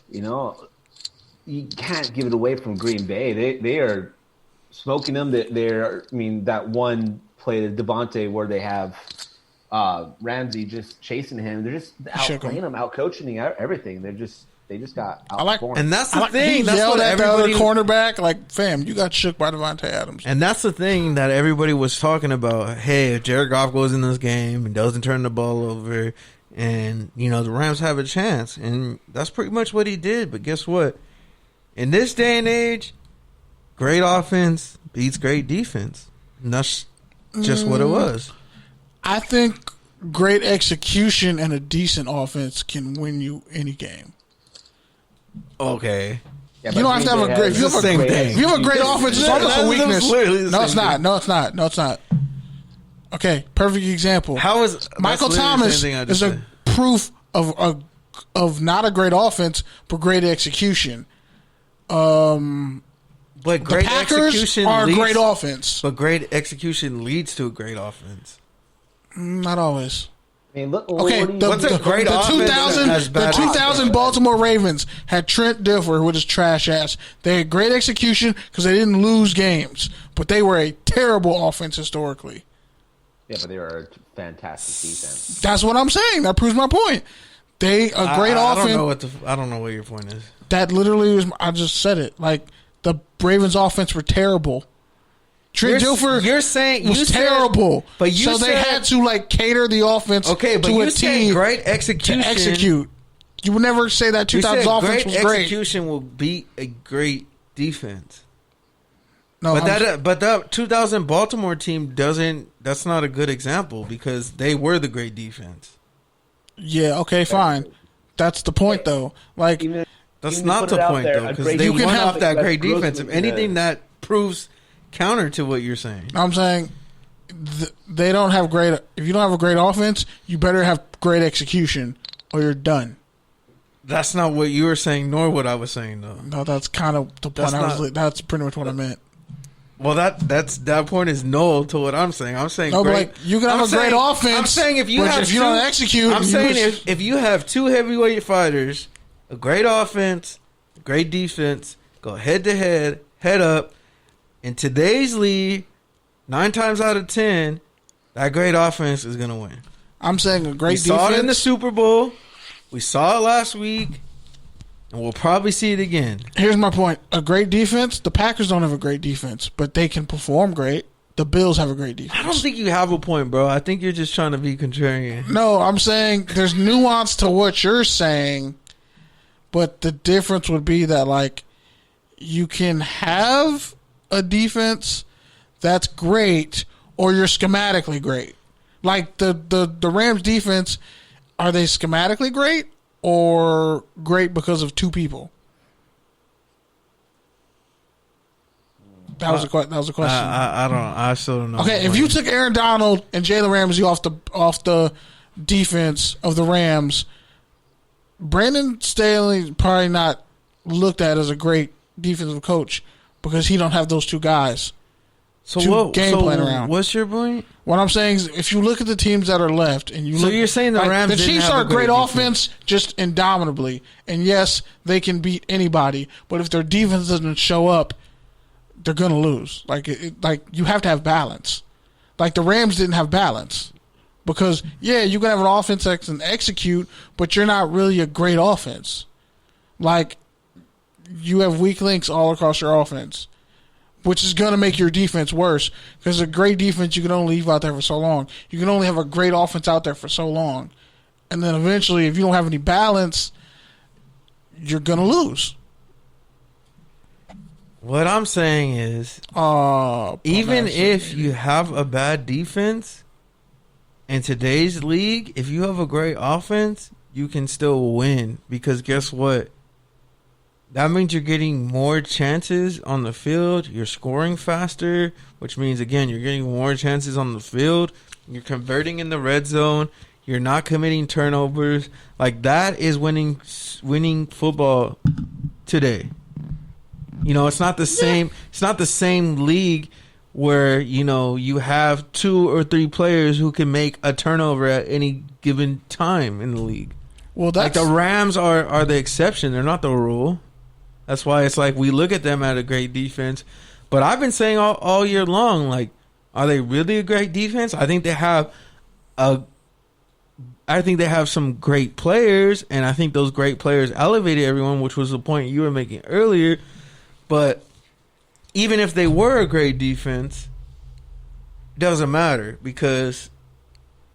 You know, you can't give it away from Green Bay. They are smoking them. That one play, the Devonta, where they have Ramsey just chasing him. They're just outplaying him, outcoaching everything. They just got outperformed. And that's the thing. That's yelled what at the everybody other cornerback. Like, fam, you got shook by Devonta Adams. And that's the thing that everybody was talking about. Hey, if Jared Goff goes in this game and doesn't turn the ball over, and the Rams have a chance, and that's pretty much what he did. But guess what? In this day and age, great offense beats great defense. And that's just what it was. I think great execution and a decent offense can win you any game. Okay. Yeah, You don't have to have a great. If you have a great offense, it's almost a weakness. No, it's not. No, it's not. No, it's not. Okay, perfect example. How is Michael Thomas is a proof of not a great offense, but great execution. But great the Packers execution are a great offense. But great execution leads to a great offense. Not always. I mean, look, Okay, what's a great offense? The 2000 Baltimore Ravens had Trent Dilfer with his trash ass. They had great execution because they didn't lose games, but they were a terrible offense historically. Yeah, but they were a fantastic defense. That's what I'm saying. That proves my point. Great offense. I don't know what your point is. That literally was. I just said it. Like the Ravens' offense were terrible. Trent Dilfer was terrible, but they had to cater the offense. Okay, but to you a team great execution to execute. You would never say that 2000 offense was great. Great execution will beat a great defense. No, but that 2000 Baltimore team doesn't. That's not a good example because they were the great defense. Yeah. Okay. Fine. That's the point, though. That's not the point, though, because they won off that great defense. If anything, that proves counter to what you're saying. I'm saying they don't have great. If you don't have a great offense, you better have great execution, or you're done. That's not what you were saying, nor what I was saying, though. No, that's kind of the point. That's pretty much what I meant. Well, that point is null to what I'm saying. I'm saying you can have a great offense. I'm saying if you don't execute, I'm saying if you have two heavyweight fighters, a great offense, a great defense, go head to head, head up. In today's league, 9 times out of 10, that great offense is going to win. I'm saying a great defense. We saw it in the Super Bowl. We saw it last week. And we'll probably see it again. Here's my point. A great defense, the Packers don't have a great defense, but they can perform great. The Bills have a great defense. I don't think you have a point, bro. I think you're just trying to be contrarian. No, I'm saying there's nuance to what you're saying, but the difference would be that, you can have a defense that's great or you're schematically great. Like the Rams defense, are they schematically great or great because of two people? That was a question. I still don't know. Okay, if you took Aaron Donald and Jalen Ramsey off the defense of the Rams, Brandon Staley probably not looked at as a great defensive coach because he don't have those two guys. What's your point? What I'm saying is, if you look at the teams that are left, and you're saying the Rams, the Chiefs are a great offense, just indomitably, and yes, they can beat anybody. But if their defense doesn't show up, they're gonna lose. You have to have balance. Like the Rams didn't have balance because you can have an offense that can execute, but you're not really a great offense. Like you have weak links all across your offense, which is going to make your defense worse because a great defense you can only leave out there for so long. You can only have a great offense out there for so long. And then eventually, if you don't have any balance, you're going to lose. What I'm saying is, even if you have a bad defense, in today's league, if you have a great offense, you can still win because guess what? That means you're getting more chances on the field. You're scoring faster, which means, again, you're getting more chances on the field. You're converting in the red zone. You're not committing turnovers. Like, that is winning football today. It's not the same. It's not the same league where, you have 2 or 3 players who can make a turnover at any given time in the league. Well, like the Rams are the exception. They're not the rule. That's why it's like we look at them at a great defense. But I've been saying all year long, like, are they really a great defense? I think they have some great players, and I think those great players elevated everyone, which was the point you were making earlier. But even if they were a great defense, it doesn't matter because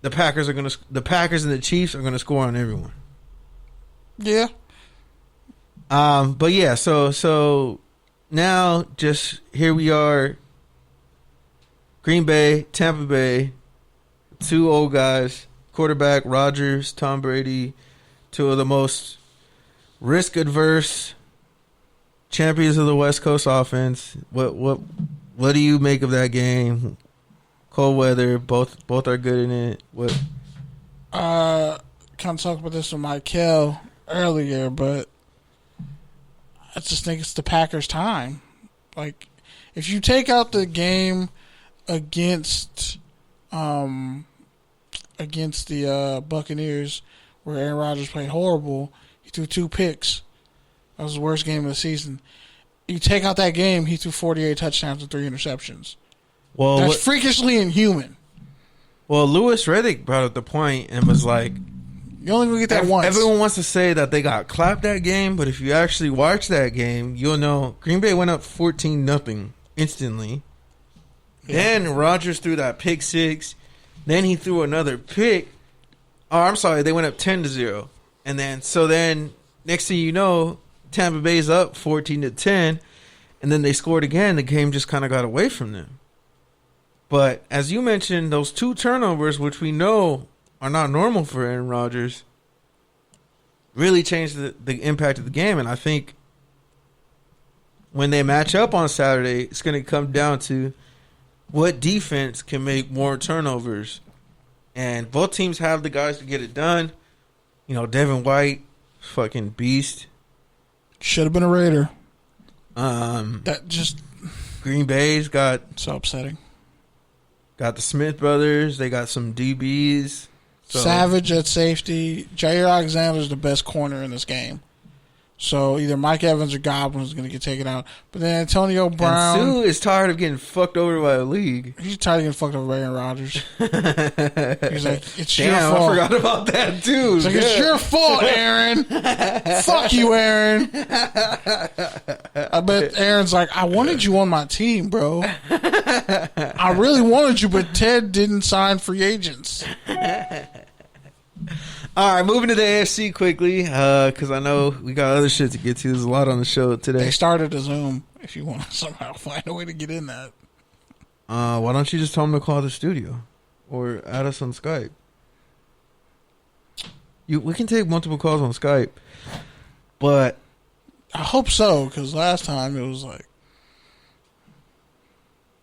the Packers and the Chiefs are gonna score on everyone. Yeah. But yeah, so now just here we are. Green Bay, Tampa Bay, two old guys, quarterback Rodgers, Tom Brady, two of the most risk-adverse champions of the West Coast offense. What do you make of that game? Cold weather, both are good in it. What? Kind of talked about this with Michael earlier, but I just think it's the Packers' time. Like, if you take out the game against the Buccaneers, where Aaron Rodgers played horrible, he threw 2 picks. That was the worst game of the season. You take out that game, he threw 48 touchdowns and 3 interceptions. Well, that's freakishly inhuman. Well, Louis Riddick brought up the point and was like, you only get that once. Everyone wants to say that they got clapped that game, but if you actually watch that game, you'll know Green Bay went up 14-0 instantly. Yeah. Then Rodgers threw that pick 6. Then he threw another pick. Oh, I'm sorry, they went up 10-0. And then next thing you know, Tampa Bay's up 14-10, and then they scored again. The game just kind of got away from them. But as you mentioned, those 2 turnovers, which we know are not normal for Aaron Rodgers, really changed the impact of the game. And I think when they match up on Saturday, it's going to come down to what defense can make more turnovers. And both teams have the guys to get it done. You know, Devin White, fucking beast. Should have been a Raider. That just Green Bay's got so upsetting. Got the Smith brothers. They got some DBs. So. Savage at safety. Jair Alexander's the best corner in this game. So either Mike Evans or Godwin is going to get taken out. But then Antonio Brown. And Sue is tired of getting fucked over by the league. He's tired of getting fucked over by Aaron Rodgers. He's like, it's your Damn, fault. I forgot about that too. He's like, it's your fault, Aaron. Fuck you, Aaron. I bet Aaron's like, I wanted you on my team, bro. I really wanted you, but Ted didn't sign free agents. All right, moving to the AFC quickly, because I know we got other shit to get to. There's a lot on the show today. They started a Zoom if you want to somehow find a way to get in that. Why don't you just tell them to call the studio or add us on Skype? We can take multiple calls on Skype, but I hope so, because last time it was like,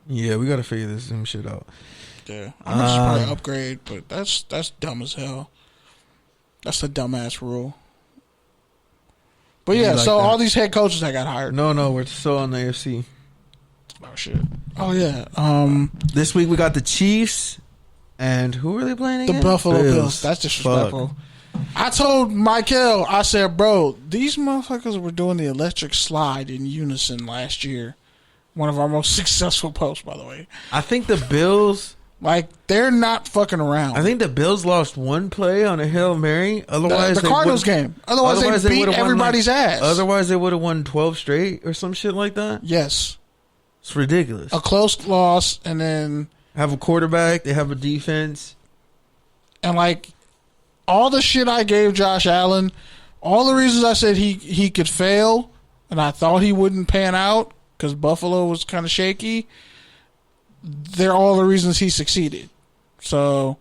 yeah, we got to figure this Zoom shit out. Yeah, I'm just probably upgrade, but that's dumb as hell. That's a dumbass rule. But yeah, like so that. All these head coaches that got hired. No, we're still on the AFC. Oh shit. Oh yeah. This week we got the Chiefs, and who are they playing again? The Buffalo Bills. That's disrespectful. Fuck. I told Michael, I said, bro, these motherfuckers were doing the electric slide in unison last year. One of our most successful posts, by the way. I think the Bills. Like, they're not fucking around. I think the Bills lost one play on a Hail Mary. Otherwise, the Cardinals game. Otherwise they beat everybody's ass. Otherwise, they would have won 12 straight or some shit like that. Yes. It's ridiculous. A close loss, and then... Have a quarterback. They have a defense. And, like, all the shit I gave Josh Allen, all the reasons I said he could fail, and I thought he wouldn't pan out because Buffalo was kind of shaky... They're all the reasons he succeeded. So,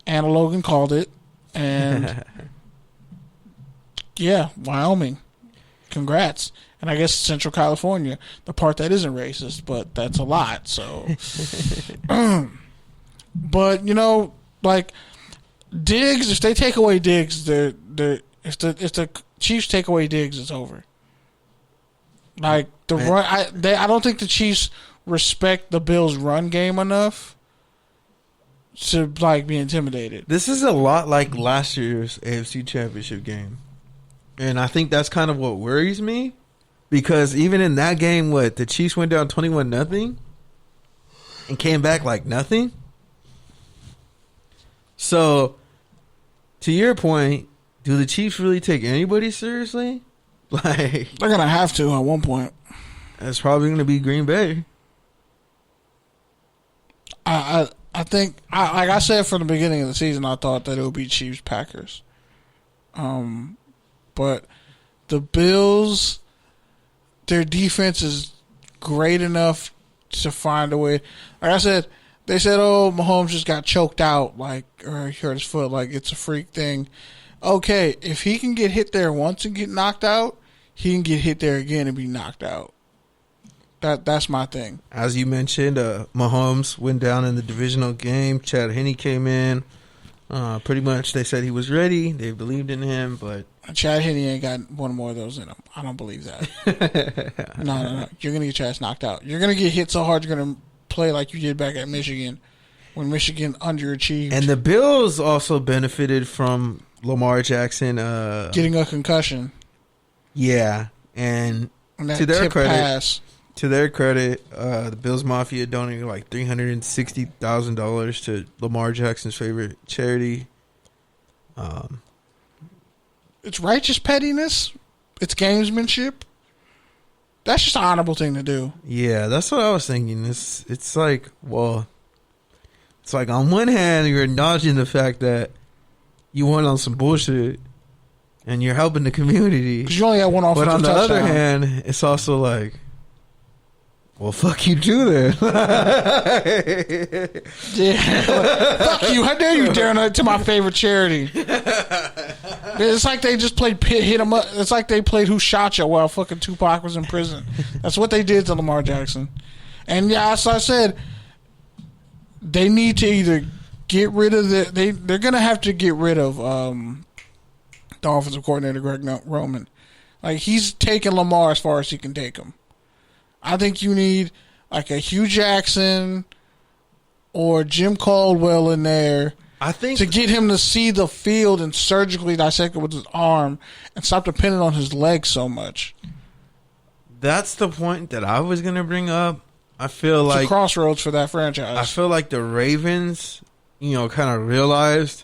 Anna Logan called it. And, yeah, Wyoming. Congrats. And I guess Central California, the part that isn't racist, but that's a lot. So, but, you know, like, Diggs, if they take away Diggs, if the Chiefs take away Diggs, it's over. Like, I don't think the Chiefs respect the Bills' run game enough. to like be intimidated. This is a lot like last year's AFC Championship game. And I think that's kind of what worries me. Because even in that game, the Chiefs went down 21-0 and came back like nothing. So, to your point, do the Chiefs really take anybody seriously? Like, they're gonna have to at one point. It's probably gonna be Green Bay. I think, like I said from the beginning of the season, I thought that it would be Chiefs Packers. But the Bills, their defense is great enough to find a way. Like I said, they said, "Oh, Mahomes just got choked out, or he hurt his foot, like it's a freak thing." Okay, if he can get hit there once and get knocked out, he can get hit there again and be knocked out. That's my thing. As you mentioned, Mahomes went down in the divisional game. Chad Henne came in. Pretty much, they said he was ready. They believed in him, but Chad Henne ain't got one more of those in him. I don't believe that. No. You're gonna get your ass knocked out. You're gonna get hit so hard. You're gonna play like you did back at Michigan when Michigan underachieved. And the Bills also benefited from Lamar Jackson getting a concussion. Yeah, and that to their credit. Pass. To their credit, the Bills Mafia donated like $360,000 to Lamar Jackson's favorite charity. It's righteous pettiness. It's gamesmanship. That's just an honorable thing to do. Yeah, that's what I was thinking. It's like, well, it's like on one hand you're acknowledging the fact that you went on some bullshit and you're helping the community. Because you only had one offensive touchdown. But on the other hand, it's also like, well, fuck you too then. Yeah. Fuck you. How dare you dare to my favorite charity? It's like they just played hit 'em up. It's like they played Who Shot Ya while fucking Tupac was in prison. That's what they did to Lamar Jackson. And yeah, as I said, they need to either get rid of they're going to have to get rid of the offensive coordinator, Greg Roman. Like, he's taking Lamar as far as he can take him. I think you need like a Hugh Jackson or Jim Caldwell in there. I think to get him to see the field and surgically dissect it with his arm and stop depending on his legs so much. That's the point that I was going to bring up. I feel it's like a crossroads for that franchise. I feel like the Ravens, kind of realized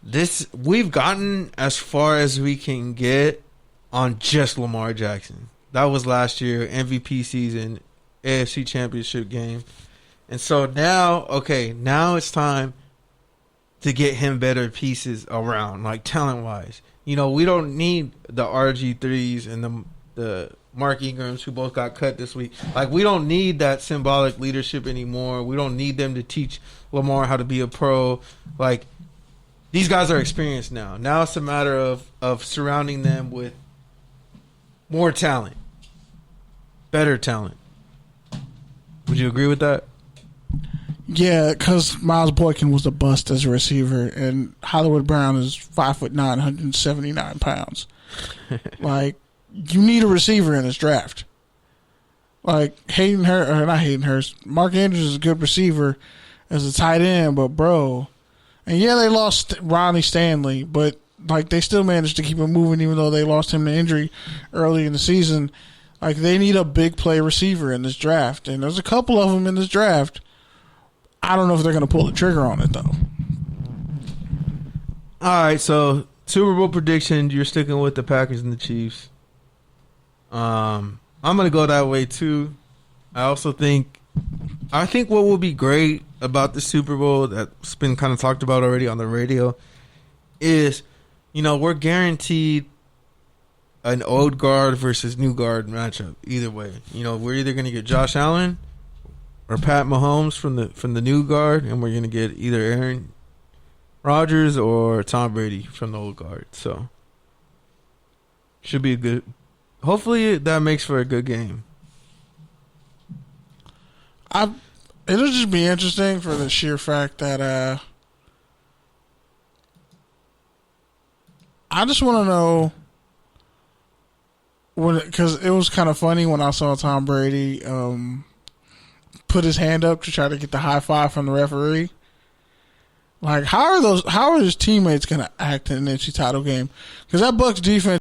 this. We've gotten as far as we can get on just Lamar Jackson. That was last year, MVP season, AFC Championship game. And so now it's time to get him better pieces around, like talent-wise. We don't need the RG3s and the Mark Ingrams who both got cut this week. Like, we don't need that symbolic leadership anymore. We don't need them to teach Lamar how to be a pro. Like, these guys are experienced now. Now it's a matter of surrounding them with more talent. Better talent. Would you agree with that? Yeah, because Miles Boykin was a bust as a receiver, and Hollywood Brown is 5'9", 179 pounds. Like, you need a receiver in this draft. Like, Mark Andrews is a good receiver as a tight end, but bro, and yeah, they lost Ronnie Stanley, but like they still managed to keep him moving, even though they lost him to injury early in the season. Like, they need a big play receiver in this draft, and there's a couple of them in this draft. I don't know if they're going to pull the trigger on it, though. All right, so Super Bowl prediction, you're sticking with the Packers and the Chiefs. I'm going to go that way, too. I think what will be great about the Super Bowl that's been kind of talked about already on the radio is, we're guaranteed an old guard versus new guard matchup. Either way, we're either going to get Josh Allen or Pat Mahomes from the new guard, and we're going to get either Aaron Rodgers or Tom Brady from the old guard. So, should be a good. Hopefully, that makes for a good game. It'll just be interesting for the sheer fact that I just want to know. Because it was kind of funny when I saw Tom Brady put his hand up to try to get the high five from the referee. Like, how are his teammates going to act in an NFC title game? Because that Bucs defense